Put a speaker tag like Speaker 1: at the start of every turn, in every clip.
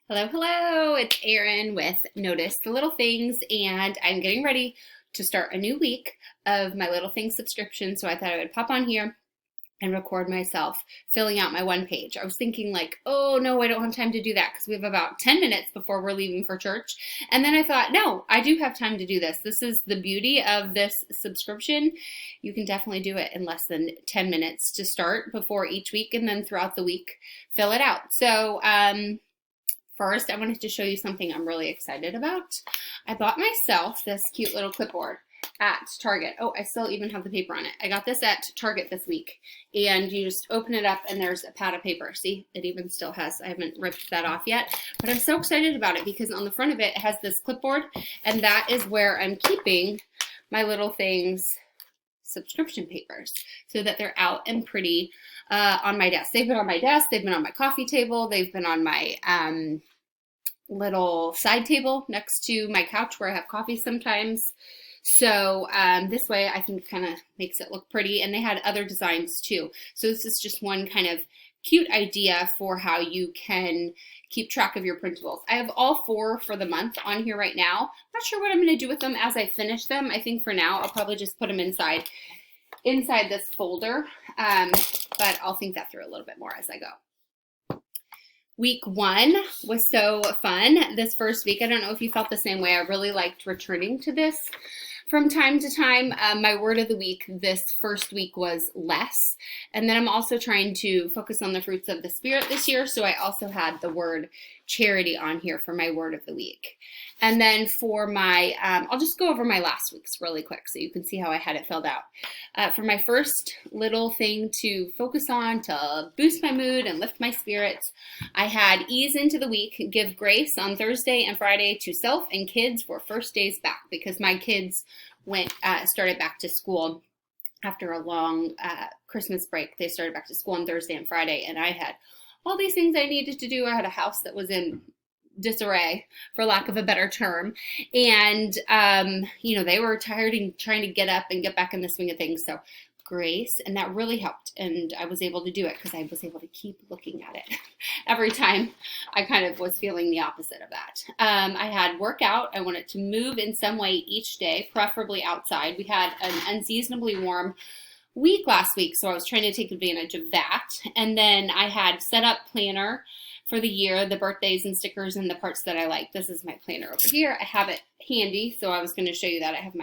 Speaker 1: Hello, hello. It's Erin with Notice the Little Things, and I'm getting ready to start a new week of my Little Things subscription. So I thought I would pop on here and record myself filling out my one page. I was thinking, like, oh no, I don't have time to do that because we have about 10 minutes before we're leaving for church. And then I thought, no, I do have time to do this. This is the beauty of this subscription. You can definitely do it in less than 10 minutes to start before each week, and then throughout the week, fill it out. So, first, I wanted to show you something I'm really excited about. I bought myself this cute little clipboard at Target. Oh, I still even have the paper on it. I got this at Target this week, and you just open it up and there's a pad of paper. See, it even still has, I haven't ripped that off yet, but I'm so excited about it because on the front of it, it has this clipboard, and that is where I'm keeping my Little Things subscription papers so that they're out and pretty on my desk. They've been on my desk, they've been on my coffee table, they've been on my little side table next to my couch where I have coffee sometimes. So this way I think kind of makes it look pretty, and they had other designs too. So this is just one kind of cute idea for how you can keep track of your printables. I have all 4 for the month on here right now. I'm not sure what I'm going to do with them as I finish them. I think for now I'll probably just put them inside this folder, but I'll think that through a little bit more as I go. Week 1 was so fun. This first week, I don't know if you felt the same way. I really liked returning to this from time to time. My word of the week this first week was less. And then I'm also trying to focus on the fruits of the Spirit this year. So I also had the word charity on here for my word of the week. And then for my, I'll just go over my last week's really quick so you can see how I had it filled out. For my first little thing to focus on to boost my mood and lift my spirits, I had ease into the week, give grace on Thursday and Friday to self and kids for first days back, because my kids started back to school after a long Christmas break. They started back to school on Thursday and Friday, and I had all these things I needed to do. I had a house that was in disarray, for lack of a better term, and they were tired and trying to get up and get back in the swing of things. So grace, and that really helped, and I was able to do it because I was able to keep looking at it every time I kind of was feeling the opposite of that. I had workout. I wanted to move in some way each day, preferably outside. We had an unseasonably warm week last week, so I was trying to take advantage of that. And then I had set up planner for the year, the birthdays and stickers and the parts that I like. This is my planner over here. I have it handy, so I was going to show you that. I have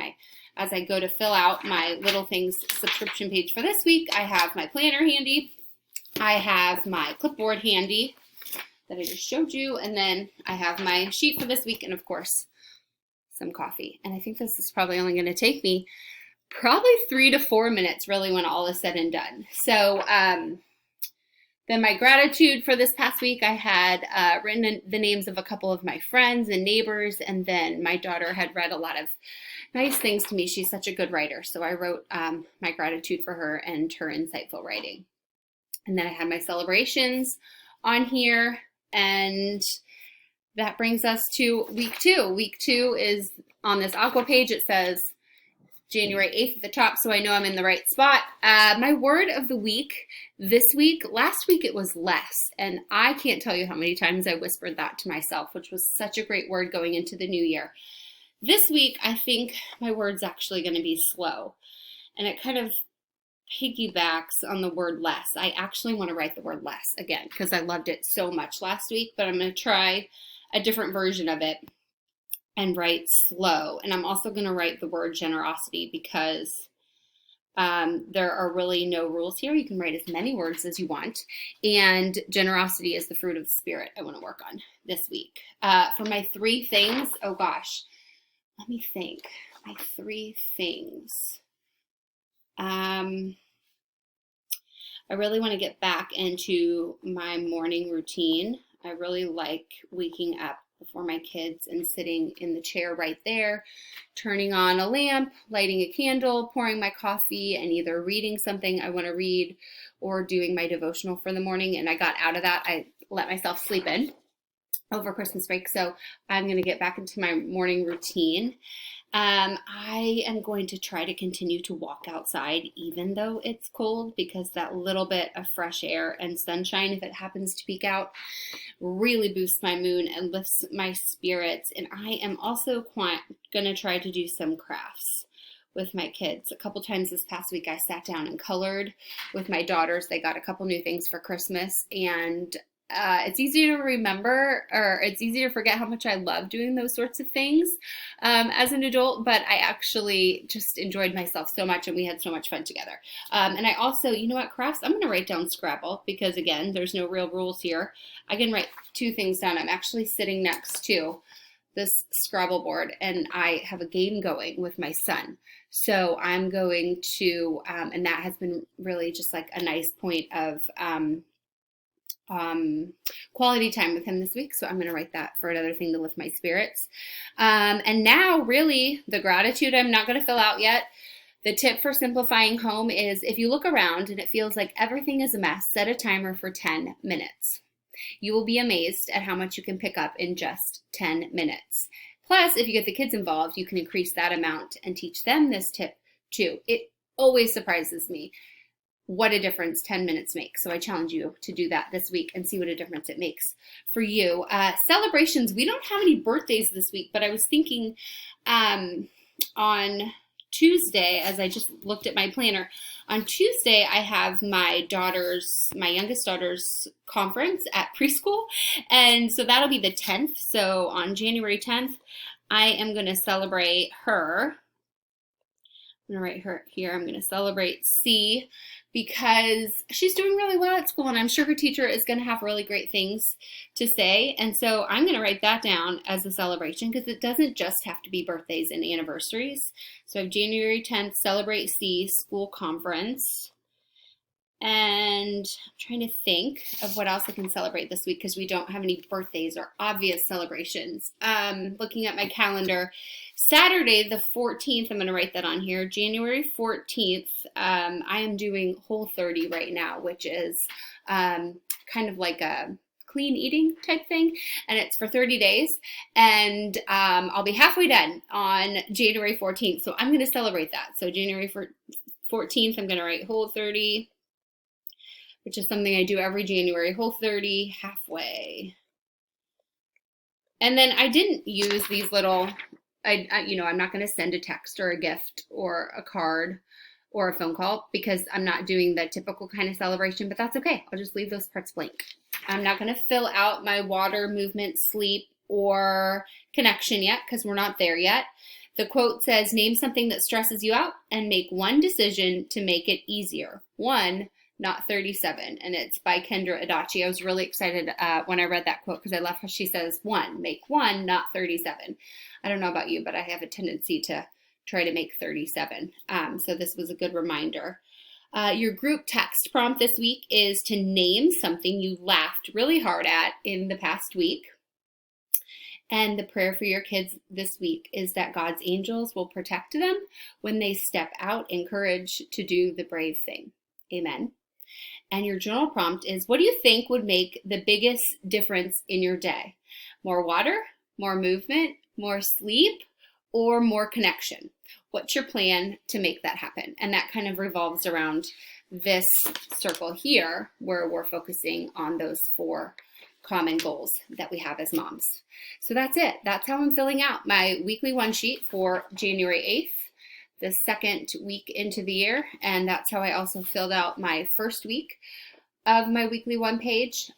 Speaker 1: as I go to fill out my Little Things subscription page for this week, I have my planner handy. I have my clipboard handy that I just showed you, and then I have my sheet for this week, and of course, some coffee. And I think this is probably only going to take me probably 3 to 4 minutes, really, when all is said and done. So then my gratitude for this past week, I had written the names of a couple of my friends and neighbors, and then my daughter had read a lot of nice things to me. She's such a good writer, so I wrote my gratitude for her and her insightful writing. And then I had my celebrations on here, and that brings us to week 2. Week 2 is on this aqua page. It says January 8th at the top, so I know I'm in the right spot. My word of the week this week, last week it was less, and I can't tell you how many times I whispered that to myself, which was such a great word going into the new year. This week, I think my word's actually going to be slow, and it kind of piggybacks on the word less. I actually want to write the word less again because I loved it so much last week, but I'm going to try a different version of it and write slow. And I'm also going to write the word generosity because there are really no rules here. You can write as many words as you want. And generosity is the fruit of the Spirit I want to work on this week. For my 3 things, oh gosh, let me think. My 3 things. I really want to get back into my morning routine. I really like waking up before my kids and sitting in the chair right there, turning on a lamp, lighting a candle, pouring my coffee, and either reading something I want to read or doing my devotional for the morning. And I got out of that. I let myself sleep in over Christmas break. So I'm going to get back into my morning routine. I am going to try to continue to walk outside even though it's cold, because that little bit of fresh air and sunshine, if it happens to peek out, really boosts my mood and lifts my spirits. And I am also going to try to do some crafts with my kids. A couple times this past week I sat down and colored with my daughters. They got a couple new things for Christmas, and it's easy to remember, or it's easy to forget how much I love doing those sorts of things as an adult, but I actually just enjoyed myself so much and we had so much fun together. And I also, you know what, crafts, I'm going to write down Scrabble, because again, there's no real rules here. I can write 2 things down. I'm actually sitting next to this Scrabble board and I have a game going with my son. So I'm going to, and that has been really just like a nice point of quality time with him this week. So I'm going to write that for another thing to lift my spirits. And now really the gratitude I'm not going to fill out yet. The tip for simplifying home is, if you look around and it feels like everything is a mess, set a timer for 10 minutes. You will be amazed at how much you can pick up in just 10 minutes. Plus, if you get the kids involved, you can increase that amount and teach them this tip too. It always surprises me what a difference 10 minutes makes. So I challenge you to do that this week and see what a difference it makes for you. Celebrations, we don't have any birthdays this week, but I was thinking on Tuesday, as I just looked at my planner, on Tuesday I have my youngest daughter's conference at preschool, and so that'll be the 10th. So on January 10th, I am going to celebrate her. I'm going to write her here. I'm going to celebrate C, because she's doing really well at school and I'm sure her teacher is going to have really great things to say. And so I'm going to write that down as a celebration, because it doesn't just have to be birthdays and anniversaries. So I have January 10th, celebrate C, school conference. And I'm trying to think of what else I can celebrate this week, because we don't have any birthdays or obvious celebrations. Looking at my calendar, Saturday the 14th, I'm going to write that on here, January 14th, I am doing Whole30 right now, which is kind of like a clean eating type thing, and it's for 30 days, and I'll be halfway done on January 14th, so I'm going to celebrate that. So January 14th, I'm going to write Whole30, which is something I do every January, Whole30, halfway. And then I didn't use these little, I'm not going to send a text or a gift or a card or a phone call, because I'm not doing the typical kind of celebration, but that's okay. I'll just leave those parts blank. I'm not going to fill out my water, movement, sleep, or connection yet, because we're not there yet. The quote says, name something that stresses you out and make one decision to make it easier. 1, not 37. And it's by Kendra Adachi. I was really excited when I read that quote, because I love how she says 1, make 1, not 37. I don't know about you, but I have a tendency to try to make 37. So this was a good reminder. Your group text prompt this week is to name something you laughed really hard at in the past week. And the prayer for your kids this week is that God's angels will protect them when they step out in courage to do the brave thing. Amen. And your journal prompt is, what do you think would make the biggest difference in your day? More water, more movement, more sleep, or more connection? What's your plan to make that happen? And that kind of revolves around this circle here, where we're focusing on those 4 common goals that we have as moms. So that's it. That's how I'm filling out my weekly one sheet for January 8th. The second week into the year, and that's how I also filled out my first week of my weekly one page.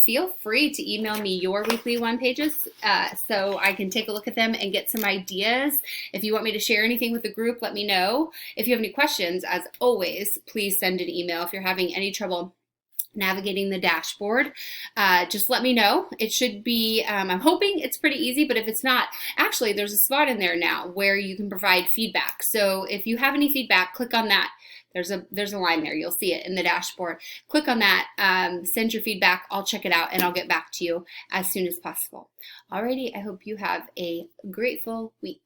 Speaker 1: Feel free to email me your weekly one pages so I can take a look at them and get some ideas. If you want me to share anything with the group, let me know. If you have any questions, as always, please send an email. If you're having any trouble navigating the dashboard, just let me know. It should be, I'm hoping it's pretty easy, but if it's not, actually there's a spot in there now where you can provide feedback. So if you have any feedback, click on that. There's a line there. You'll see it in the dashboard. Click on that, send your feedback. I'll check it out and I'll get back to you as soon as possible. Alrighty, I hope you have a grateful week.